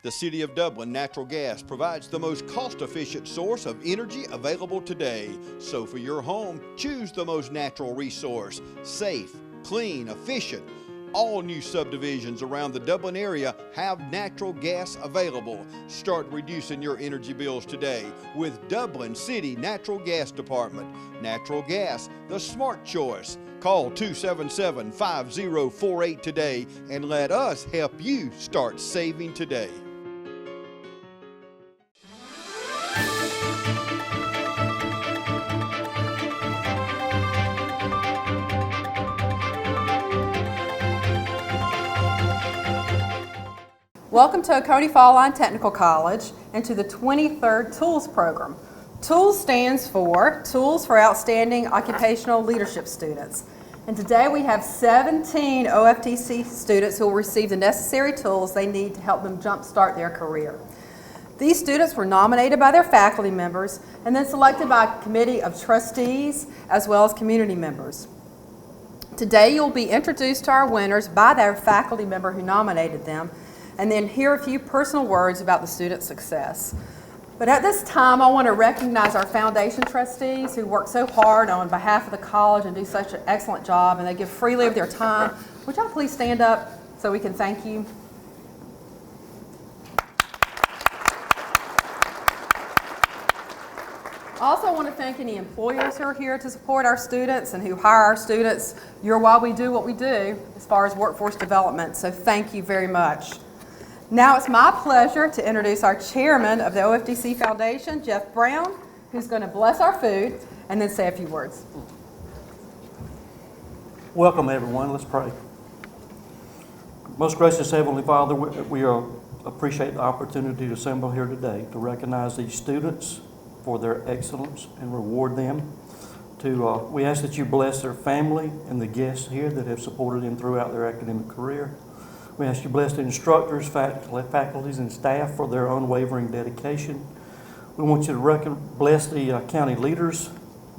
The City of Dublin Natural Gas provides the most cost-efficient source of energy available today. So for your home, choose the most natural resource. Safe, clean, efficient. All new subdivisions around the Dublin area have natural gas available. Start reducing your energy bills today with Dublin City Natural Gas Department. Natural gas, the smart choice. Call 277-5048 today and let us help you start saving today. Welcome to Oconee Fall Line Technical College and to the 23rd TOOLS program. TOOLS stands for Tools for Outstanding Occupational Leadership Students. And today we have 17 OFTC students who will receive the necessary tools they need to help them jumpstart their career. These students were nominated by their faculty members and then selected by a committee of trustees as well as community members. Today you'll be introduced to our winners by their faculty member who nominated them, and then hear a few personal words about the student's success. But at this time, I want to recognize our foundation trustees who work so hard on behalf of the college and do such an excellent job, and they give freely of their time. Would y'all please stand up so we can thank you? I also want to thank any employers who are here to support our students and who hire our students. You're why we do what we do as far as workforce development, so thank you very much. Now it's my pleasure to introduce our chairman of the OFTC Foundation, Jeff Brown, who's going to bless our food and then say a few words. Welcome everyone, let's pray. Most gracious Heavenly Father, we appreciate the opportunity to assemble here today to recognize these students for their excellence and reward them. We ask that you bless their family and the guests here that have supported them throughout their academic career. We ask you to bless the instructors, faculties, and staff for their unwavering dedication. We want you to bless the county leaders,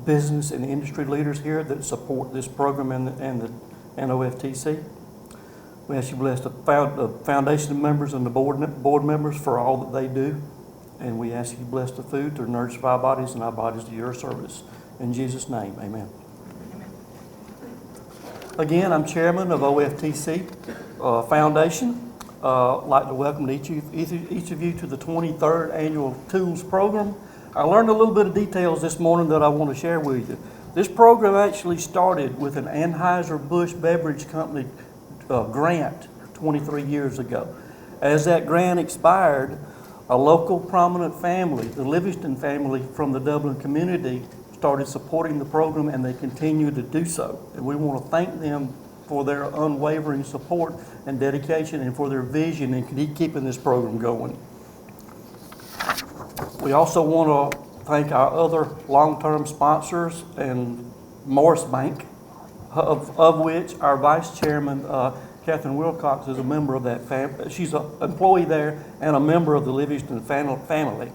business and industry leaders here that support this program and OFTC. We ask you to bless the foundation members and the board members for all that they do. And we ask you to bless the food to nourish our bodies and our bodies to your service. In Jesus' name, amen. Again, I'm chairman of OFTC Foundation. I'd like to welcome each of you to the 23rd annual TOOLS program. I learned a little bit of details this morning that I want to share with you. This program actually started with an Anheuser-Busch Beverage Company grant 23 years ago. As that grant expired, a local prominent family, the Livingston family from the Dublin community, started supporting the program, and they continue to do so. And we want to thank them for their unwavering support and dedication and for their vision in keeping this program going. We also want to thank our other long-term sponsors and Morris Bank, of which our vice chairman, Catherine Wilcox, is a member of that family. She's an employee there and a member of the Livingston family.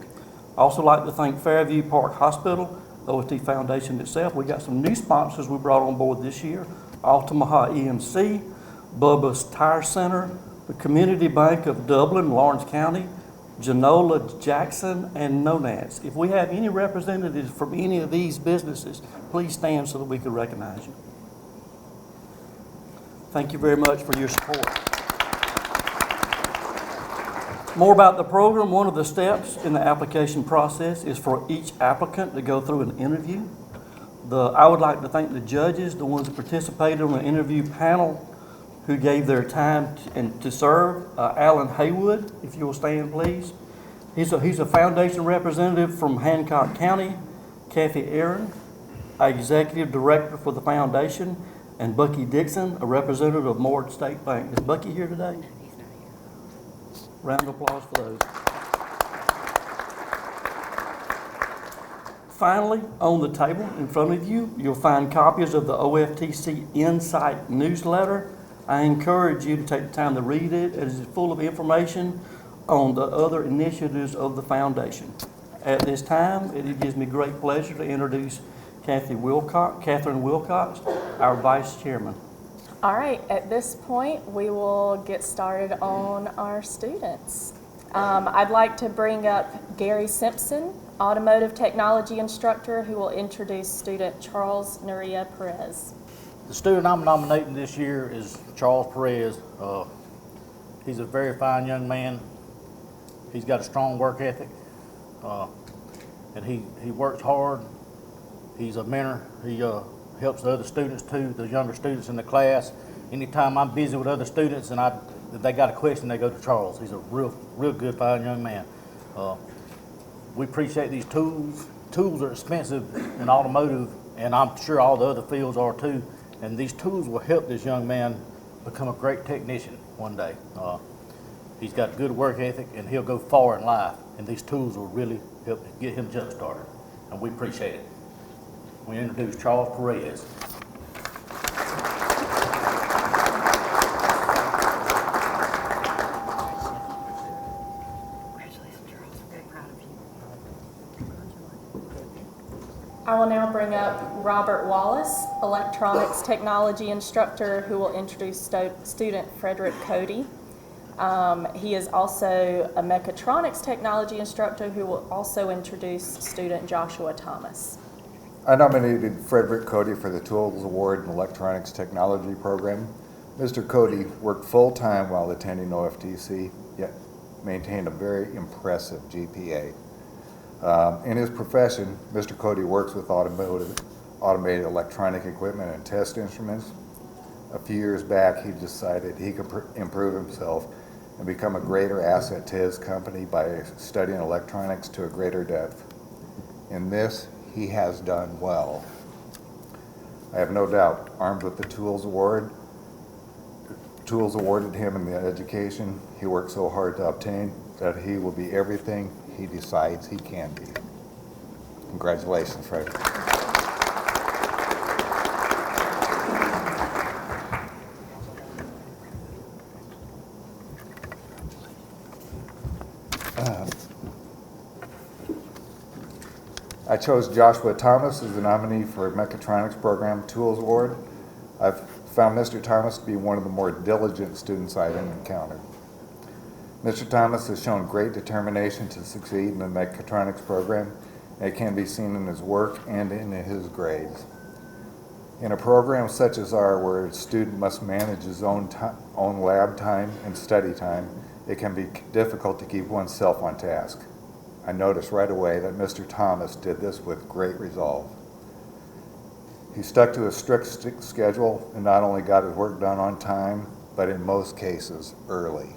I also like to thank Fairview Park Hospital, the OFT Foundation itself. We got some new sponsors we brought on board this year: Altamaha EMC, Bubba's Tire Center, the Community Bank of Dublin, Lawrence County, Genola Jackson, and Nonance. If we have any representatives from any of these businesses, please stand so that we can recognize you. Thank you very much for your support. More about the program. One of the steps in the application process is for each applicant to go through an interview. I would like to thank the judges, the ones that participated on the interview panel, who gave their time to serve. Alan Haywood, if you will stand, please. He's a foundation representative from Hancock County. Kathy Aaron, our executive director for the foundation, and Bucky Dixon, a representative of Moore State Bank. Is Bucky here today? He's not here. Round of applause for those. Finally, on the table in front of you, you'll find copies of the OFTC Insight newsletter. I encourage you to take the time to read it. It is full of information on the other initiatives of the foundation. At this time, it gives me great pleasure to introduce Catherine Wilcox, our Vice Chairman. All right, at this point, we will get started on our students. I'd like to bring up Gary Simpson, automotive technology instructor, who will introduce student Charles Nuria Perez. The student I'm nominating this year is Charles Perez. He's a very fine young man. He's got a strong work ethic, and he works hard. He's a mentor. He helps the other students too, the younger students in the class. Anytime I'm busy with other students and if they got a question, they go to Charles. He's a real good, fine young man. We appreciate these tools. Tools are expensive in automotive, and I'm sure all the other fields are too. And these tools will help this young man become a great technician one day. He's got good work ethic, and he'll go far in life. And these tools will really help get him jump started. And we appreciate it. We introduce Charles Perez. I will now bring up Robert Wallace, electronics technology instructor, who will introduce student Frederick Cody. He is also a mechatronics technology instructor who will also introduce student Joshua Thomas. I nominated Frederick Cody for the Tools Award in Electronics Technology program. Mr. Cody worked full-time while attending OFTC, yet maintained a very impressive GPA. In his profession, Mr. Cody works with automated electronic equipment and test instruments. A few years back, he decided he could improve himself and become a greater asset to his company by studying electronics to a greater depth. In this, he has done well. I have no doubt, armed with the tools awarded him in the education he worked so hard to obtain, that he will be everything he decides he can be. Congratulations, Fred. I chose Joshua Thomas as the nominee for Mechatronics Program Tools Award. I've found Mr. Thomas to be one of the more diligent students I've encountered. Mr. Thomas has shown great determination to succeed in the mechatronics program, and it can be seen in his work and in his grades. In a program such as ours, where a student must manage his own lab time and study time, it can be difficult to keep oneself on task. I noticed right away that Mr. Thomas did this with great resolve. He stuck to a strict schedule and not only got his work done on time, but in most cases early.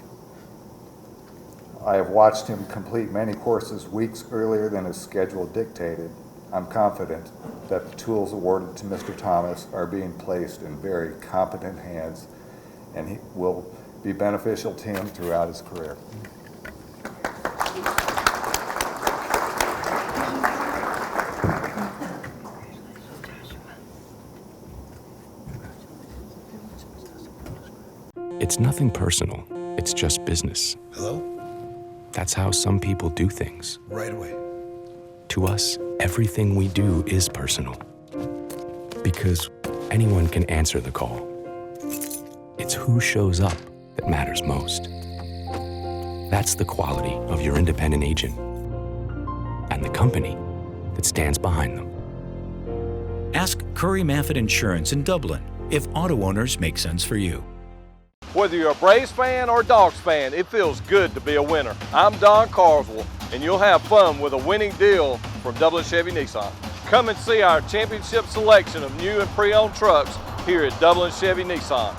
I have watched him complete many courses weeks earlier than his schedule dictated. I'm confident that the tools awarded to Mr. Thomas are being placed in very competent hands, and he will be beneficial to him throughout his career. It's nothing personal. It's just business. Hello? That's how some people do things. Right away. To us, everything we do is personal. Because anyone can answer the call. It's who shows up that matters most. That's the quality of your independent agent and the company that stands behind them. Ask Curry Maffitt Insurance in Dublin if auto owners make sense for you. Whether you're a Braves fan or a Dogs fan, it feels good to be a winner. I'm Don Carswell, and you'll have fun with a winning deal from Dublin Chevy Nissan. Come and see our championship selection of new and pre-owned trucks here at Dublin Chevy Nissan.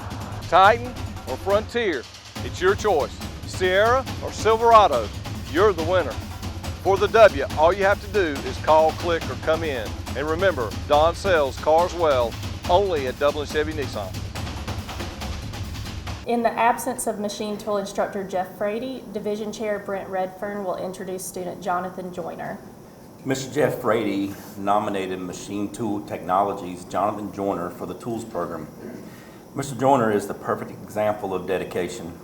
Titan or Frontier, it's your choice. Sierra or Silverado, you're the winner. For the W, all you have to do is call, click, or come in. And remember, Don sells cars well, only at Dublin Chevy Nissan. In the absence of machine tool instructor Jeff Frady, Division Chair Brent Redfern will introduce student Jonathan Joyner. Mr. Jeff Frady nominated Machine Tool Technologies Jonathan Joyner for the Tools program. Mr. Joyner is the perfect example of dedication.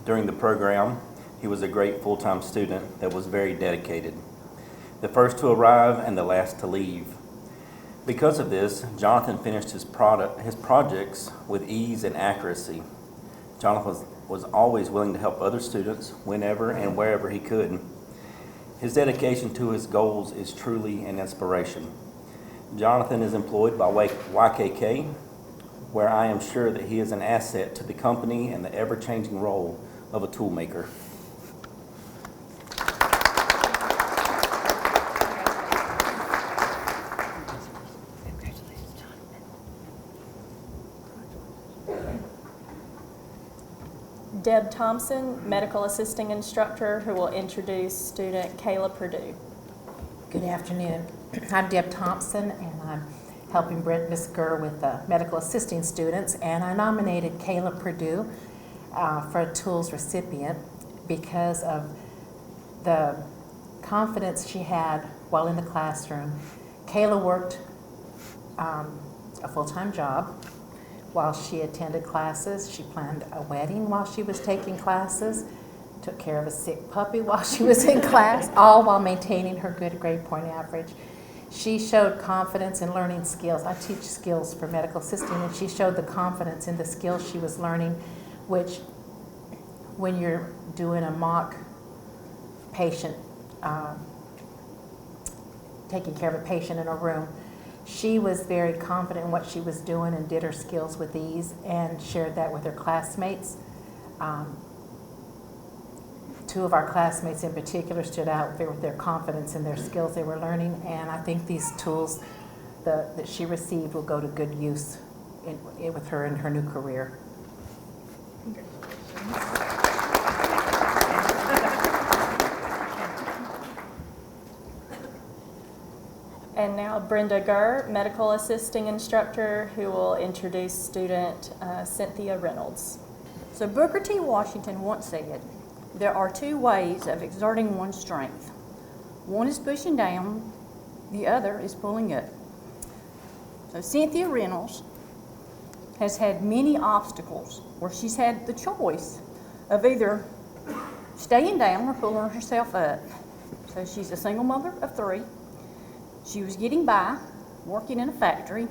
During the program, he was a great full-time student that was very dedicated. The first to arrive and the last to leave. Because of this, Jonathan finished his projects with ease and accuracy. Jonathan was always willing to help other students whenever and wherever he could. His dedication to his goals is truly an inspiration. Jonathan is employed by YKK, where I am sure that he is an asset to the company and the ever-changing role of a tool maker. Deb Thompson, medical assisting instructor, who will introduce student Kayla Purdue. Good afternoon. I'm Deb Thompson, and I'm helping Brent Misker with medical assisting students, and I nominated Kayla Purdue for a tools recipient because of the confidence she had while in the classroom. Kayla worked a full-time job while she attended classes. She planned a wedding while she was taking classes, took care of a sick puppy while she was in class, all while maintaining her good grade point average. She showed confidence in learning skills. I teach skills for medical assisting, and she showed the confidence in the skills she was learning, which when you're doing a mock patient, taking care of a patient in a room, she was very confident in what she was doing and did her skills with ease and shared that with her classmates. Two of our classmates in particular stood out with their confidence in their skills they were learning, and I think these tools that she received will go to good use with her in her new career. And now Brenda Gurr, medical assisting instructor, who will introduce student Cynthia Reynolds. So Booker T. Washington once said, there are two ways of exerting one's strength. One is pushing down, the other is pulling up. So Cynthia Reynolds has had many obstacles where she's had the choice of either staying down or pulling herself up. So she's a single mother of 3. She was getting by, working in a factory.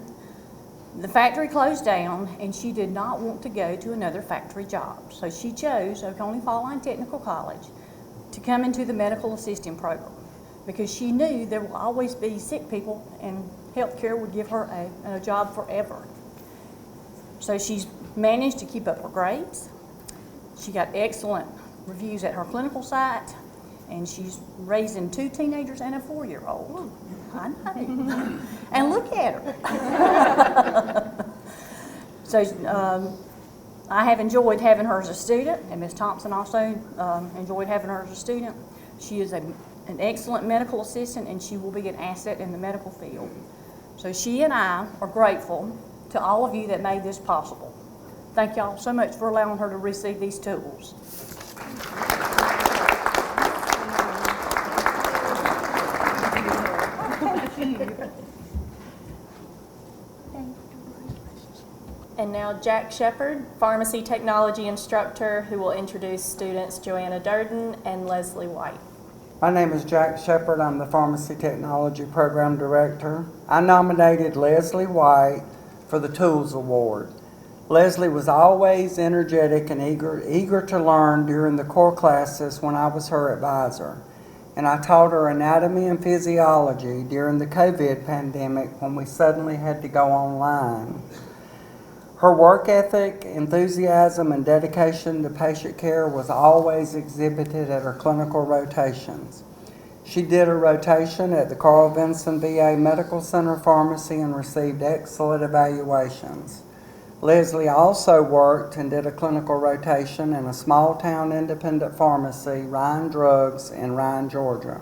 The factory closed down, and she did not want to go to another factory job. So she chose Oconee Fall Line Technical College to come into the medical assisting program because she knew there will always be sick people, and healthcare would give her a job forever. So she's managed to keep up her grades. She got excellent reviews at her clinical site, and she's raising 2 teenagers and a 4-year-old. I know. And look at her. So I have enjoyed having her as a student, and Ms. Thompson also enjoyed having her as a student. She is an excellent medical assistant, and she will be an asset in the medical field. So she and I are grateful to all of you that made this possible. Thank y'all so much for allowing her to receive these tools. And now Jack Shepard, pharmacy technology instructor, who will introduce students Joanna Durden and Leslie White. My name is Jack Shepard. I'm the Pharmacy Technology Program Director. I nominated Leslie White for the Tools Award. Leslie was always energetic and eager to learn during the core classes when I was her advisor. And I taught her anatomy and physiology during the COVID pandemic when we suddenly had to go online. Her work ethic, enthusiasm, and dedication to patient care was always exhibited at her clinical rotations. She did a rotation at the Carl Vinson VA Medical Center Pharmacy and received excellent evaluations. Leslie also worked and did a clinical rotation in a small-town independent pharmacy, Ryan Drugs, in Ryan, Georgia.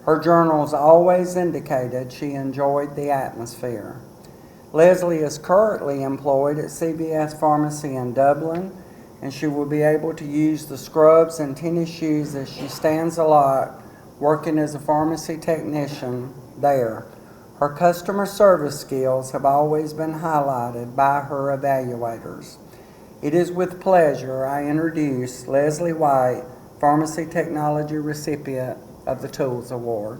Her journals always indicated she enjoyed the atmosphere. Leslie is currently employed at CVS Pharmacy in Dublin, and she will be able to use the scrubs and tennis shoes as she stands a lot working as a pharmacy technician there. Her customer service skills have always been highlighted by her evaluators. It is with pleasure I introduce Leslie White, Pharmacy Technology recipient of the Tools Award.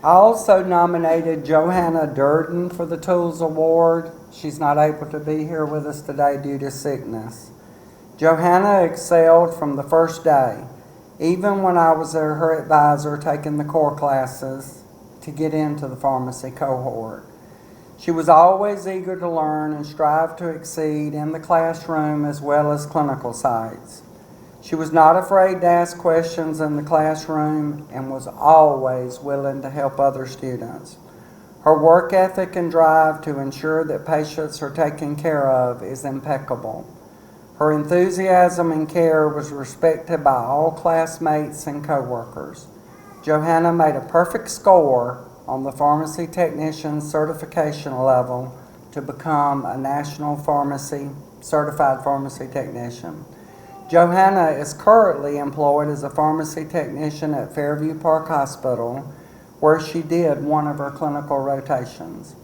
I also nominated Johanna Durden for the Tools Award. She's not able to be here with us today due to sickness. Johanna excelled from the first day, even when I was her advisor taking the core classes to get into the pharmacy cohort. She was always eager to learn and strive to exceed in the classroom as well as clinical sites. She was not afraid to ask questions in the classroom and was always willing to help other students. Her work ethic and drive to ensure that patients are taken care of is impeccable. Her enthusiasm and care was respected by all classmates and coworkers. Johanna made a perfect score on the pharmacy technician certification level to become a national certified pharmacy technician. Johanna is currently employed as a pharmacy technician at Fairview Park Hospital, where she did one of her clinical rotations.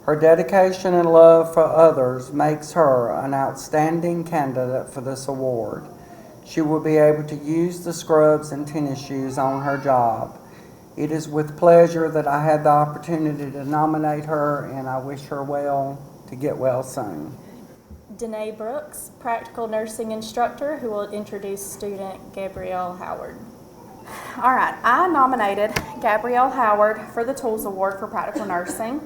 Her dedication and love for others makes her an outstanding candidate for this award. She will be able to use the scrubs and tennis shoes on her job. It is with pleasure that I had the opportunity to nominate her, and I wish her well to get well soon. Danae Brooks, practical nursing instructor, who will introduce student Gabrielle Howard. All right, I nominated Gabrielle Howard for the Tools Award for Practical Nursing.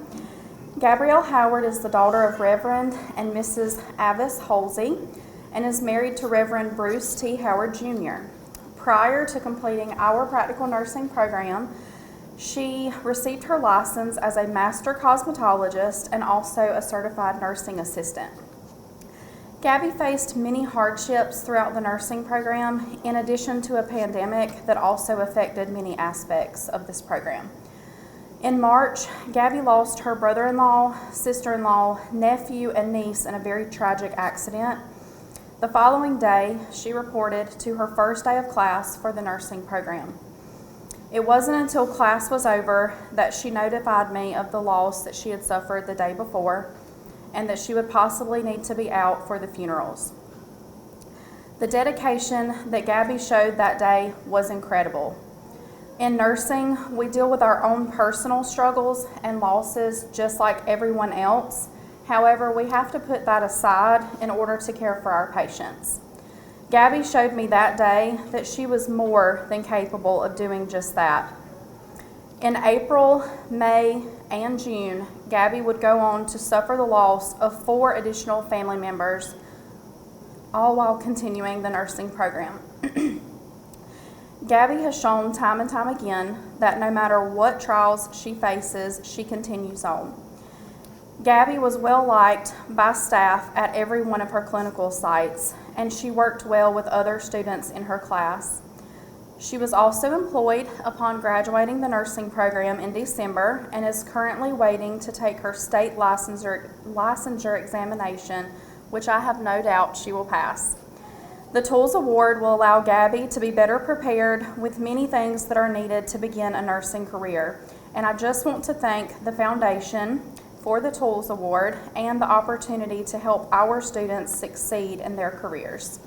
Gabrielle Howard is the daughter of Reverend and Mrs. Avis Holsey and is married to Reverend Bruce T. Howard Jr. Prior to completing our practical nursing program, she received her license as a master cosmetologist and also a certified nursing assistant. Gabby faced many hardships throughout the nursing program, in addition to a pandemic that also affected many aspects of this program. In March, Gabby lost her brother-in-law, sister-in-law, nephew, and niece in a very tragic accident. The following day, she reported to her first day of class for the nursing program. It wasn't until class was over that she notified me of the loss that she had suffered the day before, and that she would possibly need to be out for the funerals. The dedication that Gabby showed that day was incredible. In nursing, we deal with our own personal struggles and losses just like everyone else. However, we have to put that aside in order to care for our patients. Gabby showed me that day that she was more than capable of doing just that. In April, May, and June, Gabby would go on to suffer the loss of 4 additional family members, all while continuing the nursing program. Gabby has shown time and time again that no matter what trials she faces, she continues on. Gabby was well liked by staff at every one of her clinical sites, and she worked well with other students in her class. She was also employed upon graduating the nursing program in December and is currently waiting to take her state licensure examination, which I have no doubt she will pass. The Tools Award will allow Gabby to be better prepared with many things that are needed to begin a nursing career. And I just want to thank the Foundation for the Tools Award and the opportunity to help our students succeed in their careers.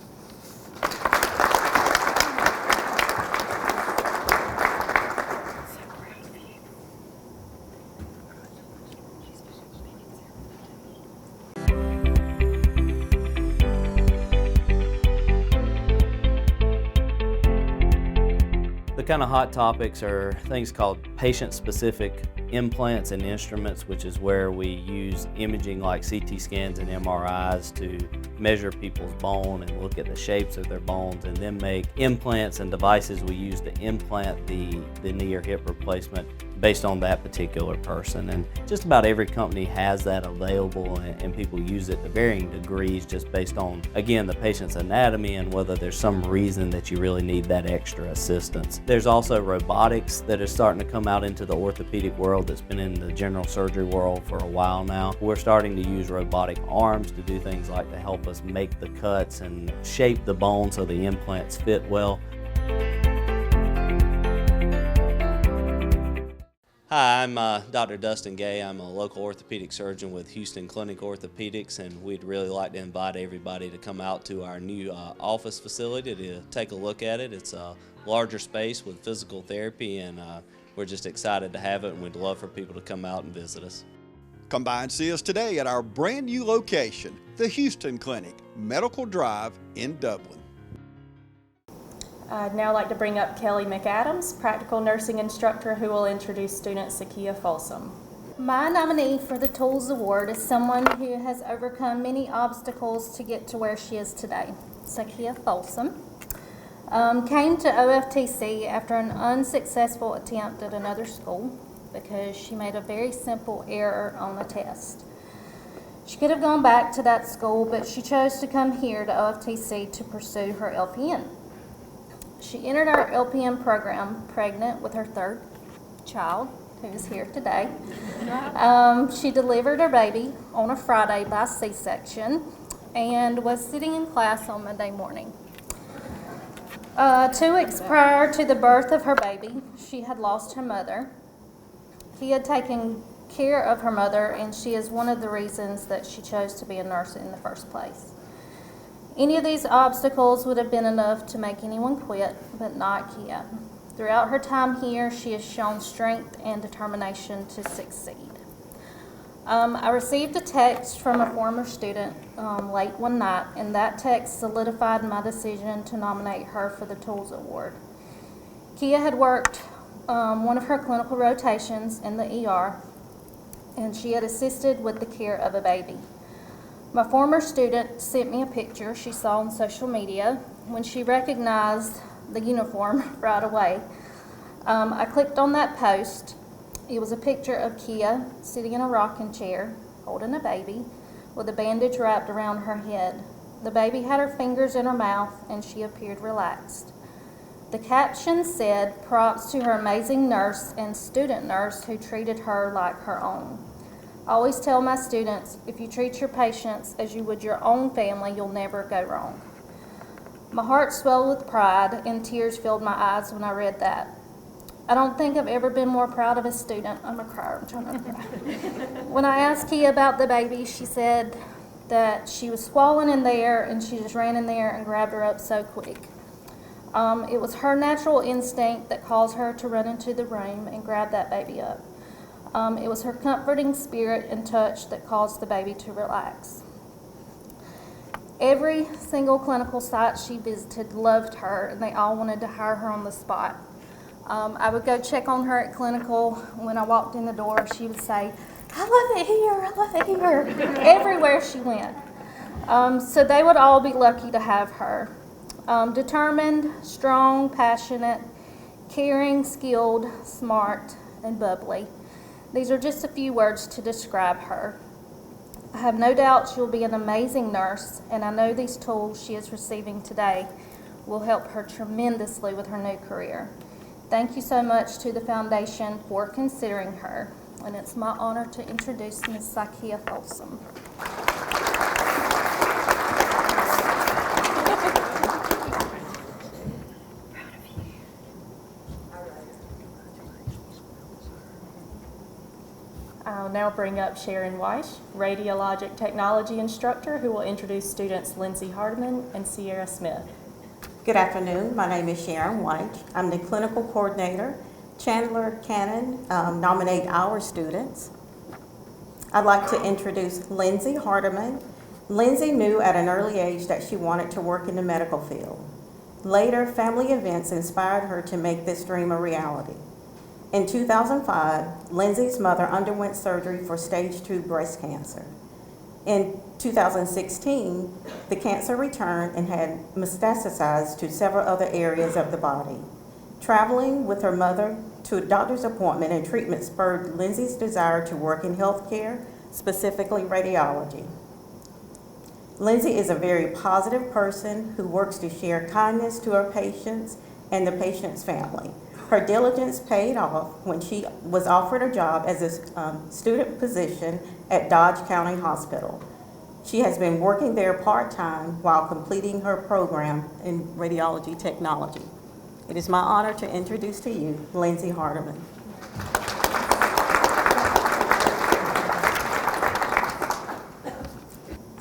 The kind of hot topics are things called patient-specific implants and instruments, which is where we use imaging like CT scans and MRIs to measure people's bone and look at the shapes of their bones, and then make implants and devices we use to implant the knee or hip replacement based on that particular person. And just about every company has that available, and people use it to varying degrees just based on, again, the patient's anatomy and whether there's some reason that you really need that extra assistance. There's also robotics that is starting to come out into the orthopedic world that's been in the general surgery world for a while now. We're starting to use robotic arms to do things like to help us make the cuts and shape the bone so the implants fit well. Hi, I'm Dr. Dustin Gay. I'm a local orthopedic surgeon with Houston Clinic Orthopedics, and we'd really like to invite everybody to come out to our new office facility to take a look at it. It's a larger space with physical therapy and we're just excited to have it, and we'd love for people to come out and visit us. Come by and see us today at our brand new location, the Houston Clinic, Medical Drive in Dublin. I'd now like to bring up Kelly McAdams, practical nursing instructor, who will introduce student Sakia Folsom. My nominee for the Tools Award is someone who has overcome many obstacles to get to where she is today. Sakia Folsom came to OFTC after an unsuccessful attempt at another school because she made a very simple error on a test. She could have gone back to that school, but she chose to come here to OFTC to pursue her LPN. She entered our LPN program pregnant with her third child, who is here today. She delivered her baby on a Friday by C-section and was sitting in class on Monday morning. 2 weeks prior to the birth of her baby, she had lost her mother. He had taken care of her mother, and she is one of the reasons that she chose to be a nurse in the first place. Any of these obstacles would have been enough to make anyone quit, but not Kia. Throughout her time here, she has shown strength and determination to succeed. I received a text from a former student late one night, and that text solidified my decision to nominate her for the Tools Award. Kia had worked one of her clinical rotations in the ER, and she had assisted with the care of a baby. My former student sent me a picture she saw on social media. When she recognized the uniform right away, I clicked on that post. It was a picture of Kia sitting in a rocking chair, holding a baby, with a bandage wrapped around her head. The baby had her fingers in her mouth, and she appeared relaxed. The caption said, "Props to her amazing nurse and student nurse who treated her like her own." I always tell my students, if you treat your patients as you would your own family, you'll never go wrong. My heart swelled with pride, and tears filled my eyes when I read that. I don't think I've ever been more proud of a student. I'm a crier, I'm trying not to cry. When I asked Kia about the baby, she said that she was swollen in there, and she just ran in there and grabbed her up so quick. It was her natural instinct that caused her to run into the room and grab that baby up. It was her comforting spirit and touch that caused the baby to relax. Every single clinical site she visited loved her, and they all wanted to hire her on the spot. I would go check on her at clinical. When I walked in the door, she would say, "I love it here, I love it here," everywhere she went. So they would all be lucky to have her. Determined, strong, passionate, caring, skilled, smart, and bubbly. These are just a few words to describe her. I have no doubt she'll be an amazing nurse, and I know these tools she is receiving today will help her tremendously with her new career. Thank you so much to the Foundation for considering her, and it's my honor to introduce Ms. Sakia Folsom. I'll now bring up Sharon Weish, radiologic technology instructor, who will introduce students Lindsay Hardiman and Sierra Smith. Good afternoon. My name is Sharon White. I'm the clinical coordinator. Chandler Cannon nominate our students. I'd like to introduce Lindsay Hardiman. Lindsay knew at an early age that she wanted to work in the medical field. Later, family events inspired her to make this dream a reality. In 2005, Lindsay's mother underwent surgery for stage 2 breast cancer. In 2016, the cancer returned and had metastasized to several other areas of the body. Traveling with her mother to a doctor's appointment and treatment spurred Lindsay's desire to work in healthcare, specifically radiology. Lindsay is a very positive person who works to share kindness to her patients and the patient's family. Her diligence paid off when she was offered a job as a student position at Dodge County Hospital. She has been working there part-time while completing her program in radiology technology. It is my honor to introduce to you Lindsay Hardiman.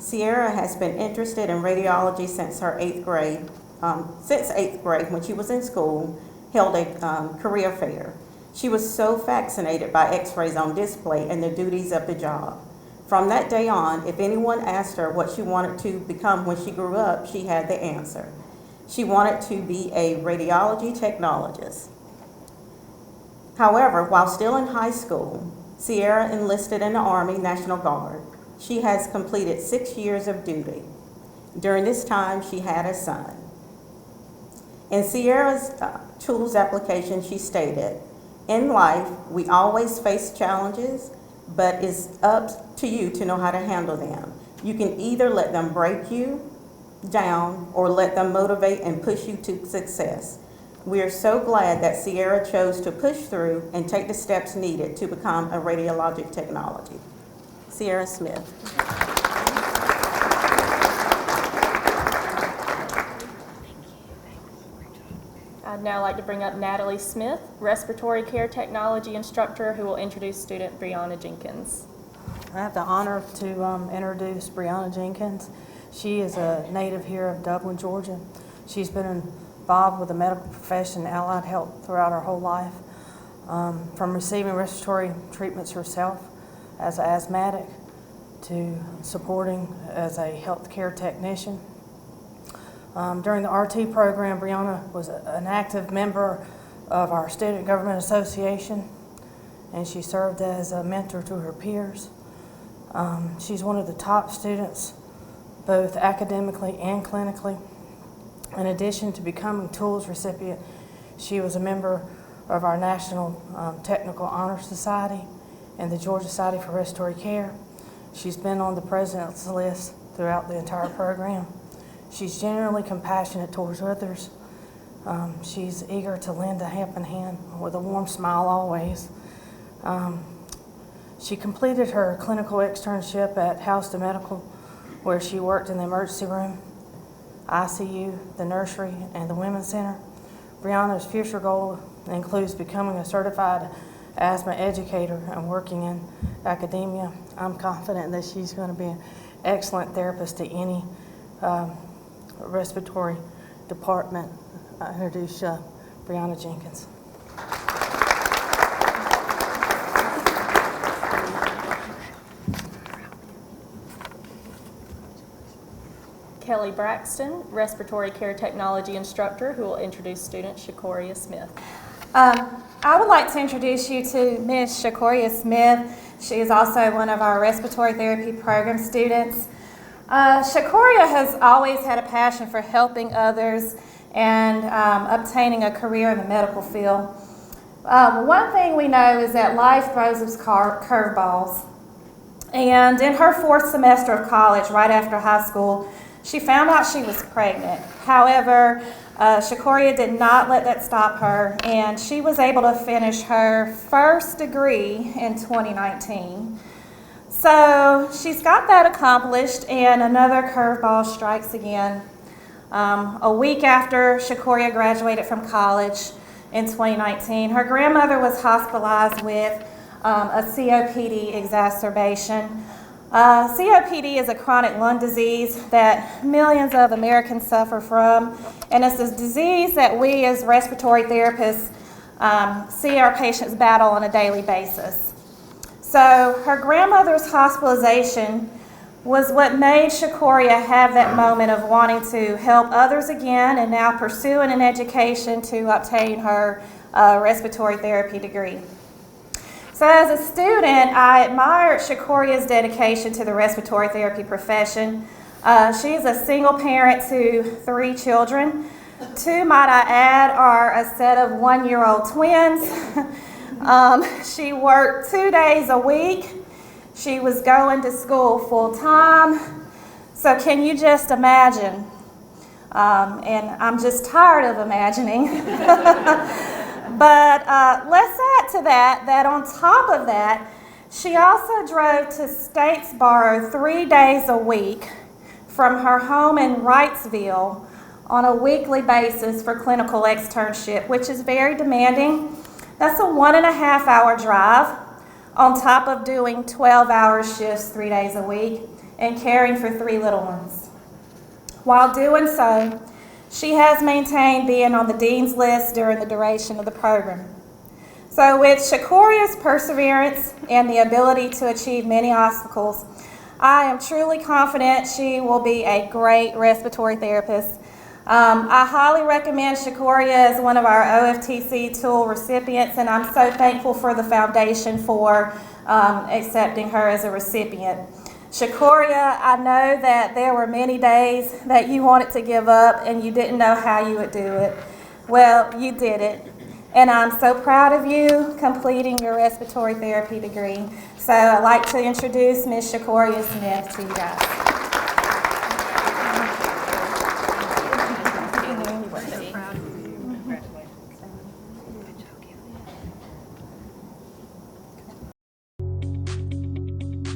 Sierra has been interested in radiology since her 8th grade. Since 8th grade, when she was in school, held a career fair. She was so fascinated by x-rays on display and the duties of the job. From that day on, if anyone asked her what she wanted to become when she grew up, she had the answer. She wanted to be a radiology technologist. However, while still in high school, Sierra enlisted in the Army National Guard. She has completed 6 years of duty. During this time, she had a son. In Sierra's tools application, she stated, "In life, we always face challenges, but it's up to you to know how to handle them. You can either let them break you down or let them motivate and push you to success." We are so glad that Sierra chose to push through and take the steps needed to become a radiologic technology. Sierra Smith. I'd now like to bring up Natalie Smith, Respiratory Care Technology Instructor, who will introduce student Brianna Jenkins. I have the honor to introduce Brianna Jenkins. She is a native here of Dublin, Georgia. She's been involved with the medical profession and allied health throughout her whole life, from receiving respiratory treatments herself as an asthmatic to supporting as a healthcare technician. During the RT program, Brianna was an active member of our Student Government Association, and she served as a mentor to her peers. She's one of the top students, both academically and clinically. In addition to becoming Tools recipient, she was a member of our National Technical Honor Society and the Georgia Society for Respiratory Care. She's been on the president's list throughout the entire program. She's generally compassionate towards others. She's eager to lend a helping hand with a warm smile always. She completed her clinical externship at Houston Medical, where she worked in the emergency room, ICU, the nursery, and the Women's Center. Brianna's future goal includes becoming a certified asthma educator and working in academia. I'm confident that she's going to be an excellent therapist to any respiratory department. I introduce Brianna Jenkins. Kelly Braxton, Respiratory Care Technology Instructor, who will introduce student Shakoria Smith. I would like to introduce you to Ms. Shakoria Smith. She is also one of our respiratory therapy program students. Shakoria has always had a passion for helping others and obtaining a career in the medical field. One thing we know is that life throws us curveballs. And in her 4th semester of college, right after high school, she found out she was pregnant. However, Shakoria did not let that stop her, and she was able to finish her first degree in 2019. So she's got that accomplished, and another curveball strikes again. A week after Shakoria graduated from college in 2019, her grandmother was hospitalized with a COPD exacerbation. COPD is a chronic lung disease that millions of Americans suffer from, and it's a disease that we as respiratory therapists see our patients battle on a daily basis. So her grandmother's hospitalization was what made Shakoria have that moment of wanting to help others again and now pursuing an education to obtain her respiratory therapy degree. So as a student, I admired Shakoria's dedication to the respiratory therapy profession. She is a single parent to 3 children. 2, might I add, are a set of 1-year-old twins. She worked 2 days a week. She was going to school full time. So can you just imagine? And I'm just tired of imagining. But let's add to that on top of that, she also drove to Statesboro 3 days a week from her home in Wrightsville on a weekly basis for clinical externship, which is very demanding. That's a 1.5-hour drive on top of doing 12-hour shifts 3 days a week and caring for 3 little ones. While doing so, she has maintained being on the dean's list during the duration of the program. So with Shakoria's perseverance and the ability to achieve many obstacles, I am truly confident she will be a great respiratory therapist. I highly recommend Shakoria as one of our OFTC tool recipients, and I'm so thankful for the foundation for accepting her as a recipient. Shakoria, I know that there were many days that you wanted to give up and you didn't know how you would do it. Well, you did it. And I'm so proud of you completing your respiratory therapy degree. So I'd like to introduce Ms. Shakoria Smith to you guys.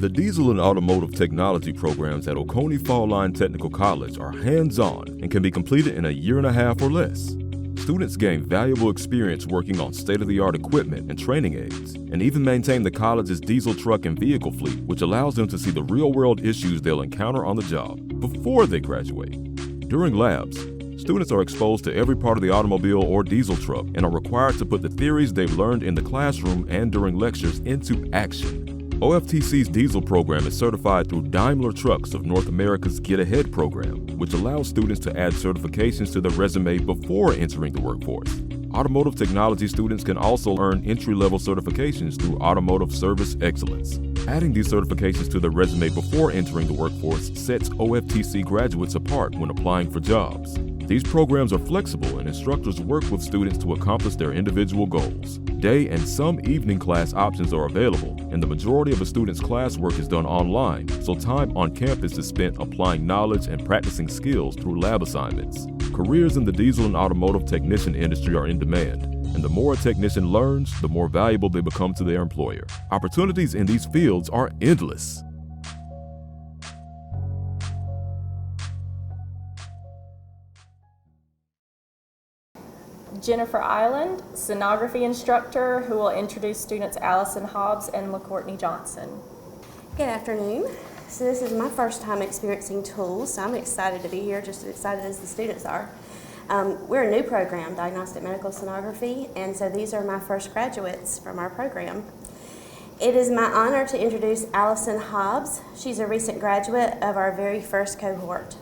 The diesel and automotive technology programs at Oconee Fall Line Technical College are hands-on and can be completed in a year and a half or less. Students gain valuable experience working on state-of-the-art equipment and training aids, and even maintain the college's diesel truck and vehicle fleet, which allows them to see the real-world issues they'll encounter on the job before they graduate. During labs, students are exposed to every part of the automobile or diesel truck and are required to put the theories they've learned in the classroom and during lectures into action. OFTC's diesel program is certified through Daimler Trucks of North America's Get Ahead program, which allows students to add certifications to their resume before entering the workforce. Automotive technology students can also earn entry-level certifications through Automotive Service Excellence. Adding these certifications to their resume before entering the workforce sets OFTC graduates apart when applying for jobs. These programs are flexible and instructors work with students to accomplish their individual goals. Day and some evening class options are available, and the majority of a student's classwork is done online, so time on campus is spent applying knowledge and practicing skills through lab assignments. Careers in the diesel and automotive technician industry are in demand, and the more a technician learns, the more valuable they become to their employer. Opportunities in these fields are endless. Jennifer Island, sonography instructor, who will introduce students Allison Hobbs and LaCourtney Johnson. Good afternoon. So this is my first time experiencing tools, so I'm excited to be here, just as excited as the students are. We're a new program, Diagnostic Medical Sonography, and so these are my first graduates from our program. It is my honor to introduce Allison Hobbs. She's a recent graduate of our very first cohort.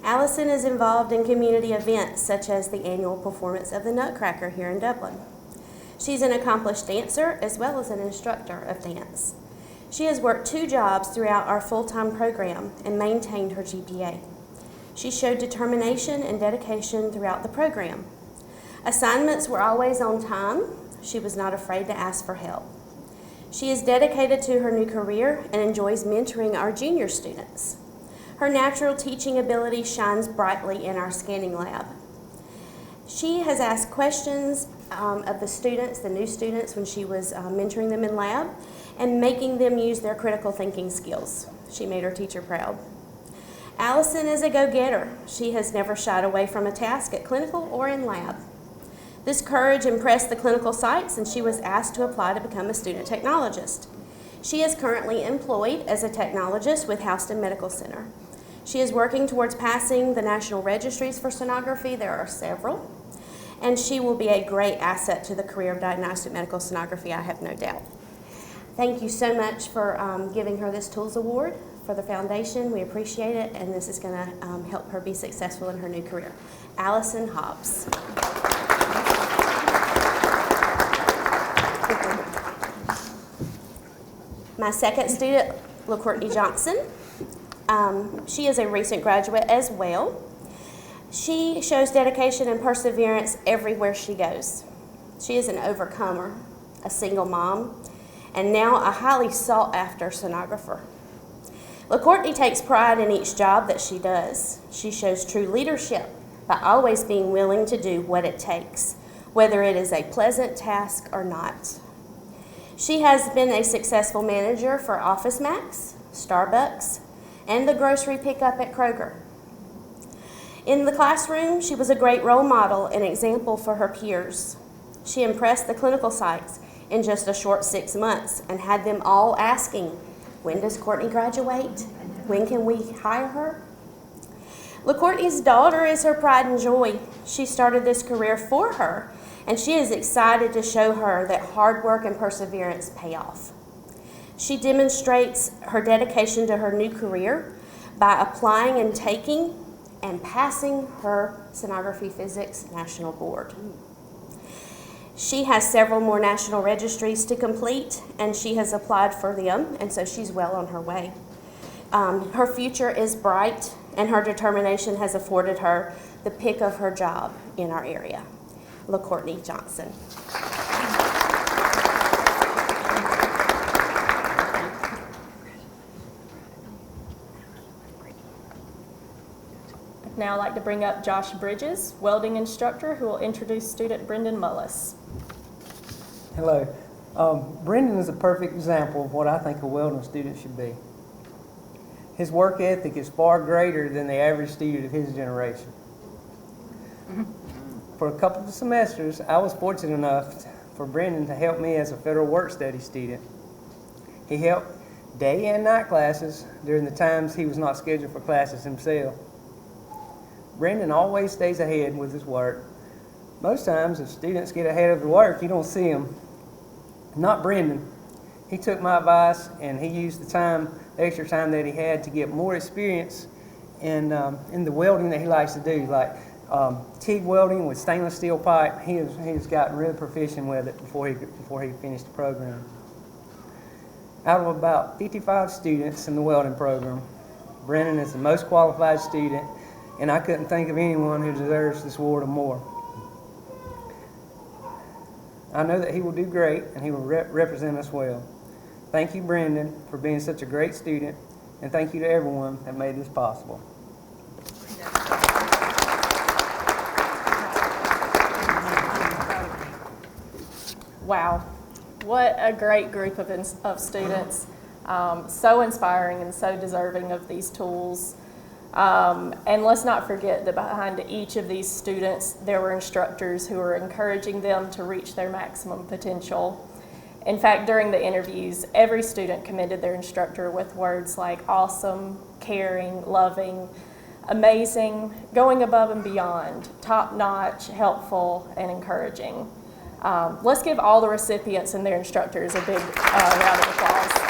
Allison is involved in community events such as the annual performance of the Nutcracker here in Dublin. She's an accomplished dancer as well as an instructor of dance. She has worked 2 jobs throughout our full-time program and maintained her GPA. She showed determination and dedication throughout the program. Assignments were always on time. She was not afraid to ask for help. She is dedicated to her new career and enjoys mentoring our junior students. Her natural teaching ability shines brightly in our scanning lab. She has asked questions of the students, the new students, when she was mentoring them in lab and making them use their critical thinking skills. She made her teacher proud. Allison is a go-getter. She has never shied away from a task at clinical or in lab. This courage impressed the clinical sites, and she was asked to apply to become a student technologist. She is currently employed as a technologist with Houston Medical Center. She is working towards passing the national registries for sonography. There are several. And she will be a great asset to the career of diagnostic medical sonography, I have no doubt. Thank you so much for giving her this Tools Award for the foundation. We appreciate it, and this is going to help her be successful in her new career. Allison Hobbs. My second student, LaCourtney Johnson. She is a recent graduate as well. She shows dedication and perseverance everywhere she goes. She is an overcomer, a single mom, and now a highly sought-after sonographer. LaCourtney takes pride in each job that she does. She shows true leadership by always being willing to do what it takes, whether it is a pleasant task or not. She has been a successful manager for Office Max, Starbucks, and the grocery pickup at Kroger. In the classroom, she was a great role model and example for her peers. She impressed the clinical sites in just a short 6 months and had them all asking, when does Courtney graduate? When can we hire her? LaCourtney's daughter is her pride and joy. She started this career for her and she is excited to show her that hard work and perseverance pay off. She demonstrates her dedication to her new career by applying and taking and passing her sonography physics national board. She has several more national registries to complete, and she has applied for them, and so she's well on her way. Her future is bright, and her determination has afforded her the pick of her job in our area. LaCourtney Johnson. Now I'd like to bring up Josh Bridges, welding instructor, who will introduce student Brendan Mullis. Hello. Brendan is a perfect example of what I think a welding student should be. His work ethic is far greater than the average student of his generation. For a couple of semesters, I was fortunate enough for Brendan to help me as a federal work study student. He helped day and night classes during the times he was not scheduled for classes himself. Brendan always stays ahead with his work. Most times, if students get ahead of the work, you don't see them. Not Brendan. He took my advice and he used the extra time that he had to get more experience in the welding that he likes to do, like TIG welding with stainless steel pipe. He's gotten really proficient with it before he finished the program. Out of about 55 students in the welding program, Brendan is the most qualified student, and I couldn't think of anyone who deserves this award or more. I know that he will do great, and he will represent us well. Thank you, Brendan, for being such a great student, and thank you to everyone that made this possible. Wow, what a great group of students. So inspiring and so deserving of these tools. And let's not forget that behind each of these students, there were instructors who were encouraging them to reach their maximum potential. In fact, during the interviews, every student commended their instructor with words like awesome, caring, loving, amazing, going above and beyond, top-notch, helpful, and encouraging. Let's give all the recipients and their instructors a big round of applause.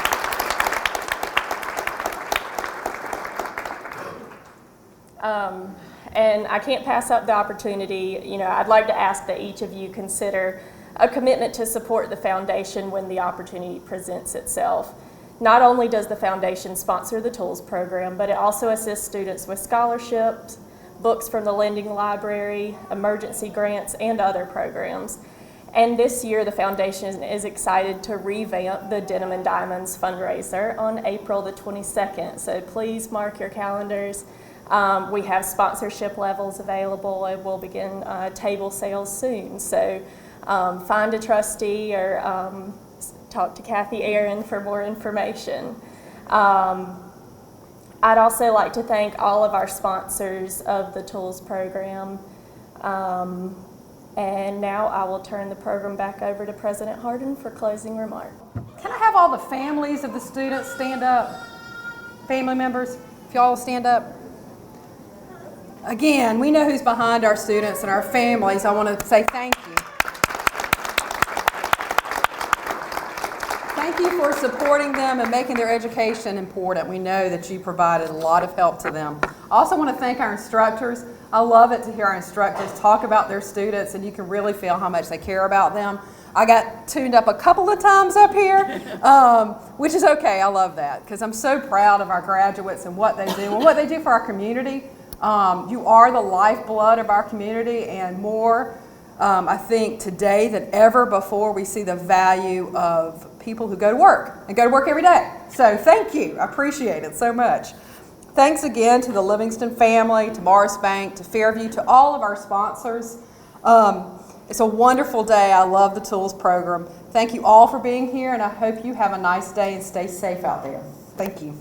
And I can't pass up the opportunity. I'd like to ask that each of you consider a commitment to support the foundation when the opportunity presents itself. Not only does the foundation sponsor the Tools program, but it also assists students with scholarships, books from the lending library, emergency grants, and other programs. And this year, the foundation is excited to revamp the Denim and Diamonds fundraiser on April the 22nd. So please mark your calendars. We have sponsorship levels available, and we'll begin table sales soon. So find a trustee or talk to Kathy Aaron for more information. I'd also like to thank all of our sponsors of the Tools program. And now I will turn the program back over to President Harden for closing remarks. Can I have all the families of the students stand up? Family members, if y'all will stand up. Again, we know who's behind our students and our families. I want to say thank you. Thank you for supporting them and making their education important. We know that you provided a lot of help to them. I also want to thank our instructors. I love it to hear our instructors talk about their students, and you can really feel how much they care about them. I got tuned up a couple of times up here, which is okay. I love that because I'm so proud of our graduates and what they do and what they do for our community. You are the lifeblood of our community, and more, I think today than ever before, we see the value of people who go to work and go to work every day. So thank you. I appreciate it so much. Thanks again to the Livingston family, to Morris Bank, to Fairview, to all of our sponsors. It's a wonderful day. I love the Tools program. Thank you all for being here, and I hope you have a nice day and stay safe out there. Thank you.